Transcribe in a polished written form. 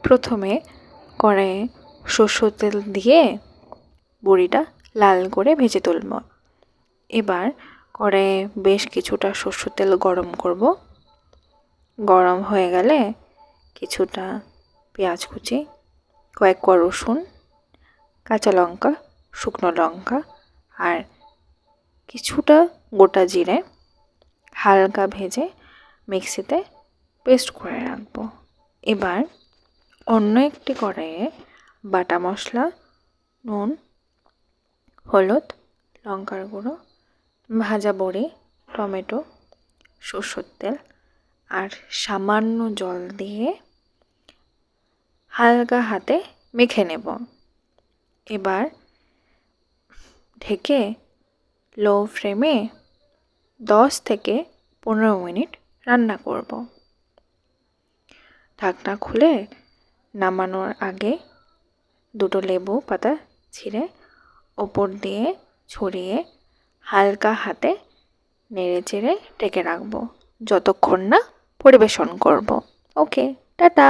প্রথমে কড়াইয়ে সরষের তেল দিয়ে বড়িটা লাল করে ভেজে তুলব। এবার কড়াইয়ে বেশ কিছুটা সরষের তেল গরম করব। গরম হয়ে গেলে কিছুটা পেঁয়াজ কুচি, কয়েক কোয়া রসুন, কাঁচা লঙ্কা, শুকনো লঙ্কা আর কিছুটা গোটা জিরে হালকা ভেজে মিক্সিতে পেস্ট করে রাখবো। এবার অন্য একটি কড়াইয়ে বাটা মশলা, নুন, হলুদ, লঙ্কার গুঁড়ো, ভাজা বড়ি, টমেটো, সরষের তেল আর সামান্য জল দিয়ে হালকা হাতে মেখে নেব। এবার ঢেকে লো ফ্লেমে 10 থেকে 15 মিনিট রান্না করব। ঢাকনা খুলে নামানোর আগে দুটো লেবু পাতা ছিঁড়ে ওপর দিয়ে ছড়িয়ে হালকা হাতে নেড়ে চেড়ে ঢেকে রাখবো যতক্ষণ না পরিবেশন করব। ওকে, টাটা।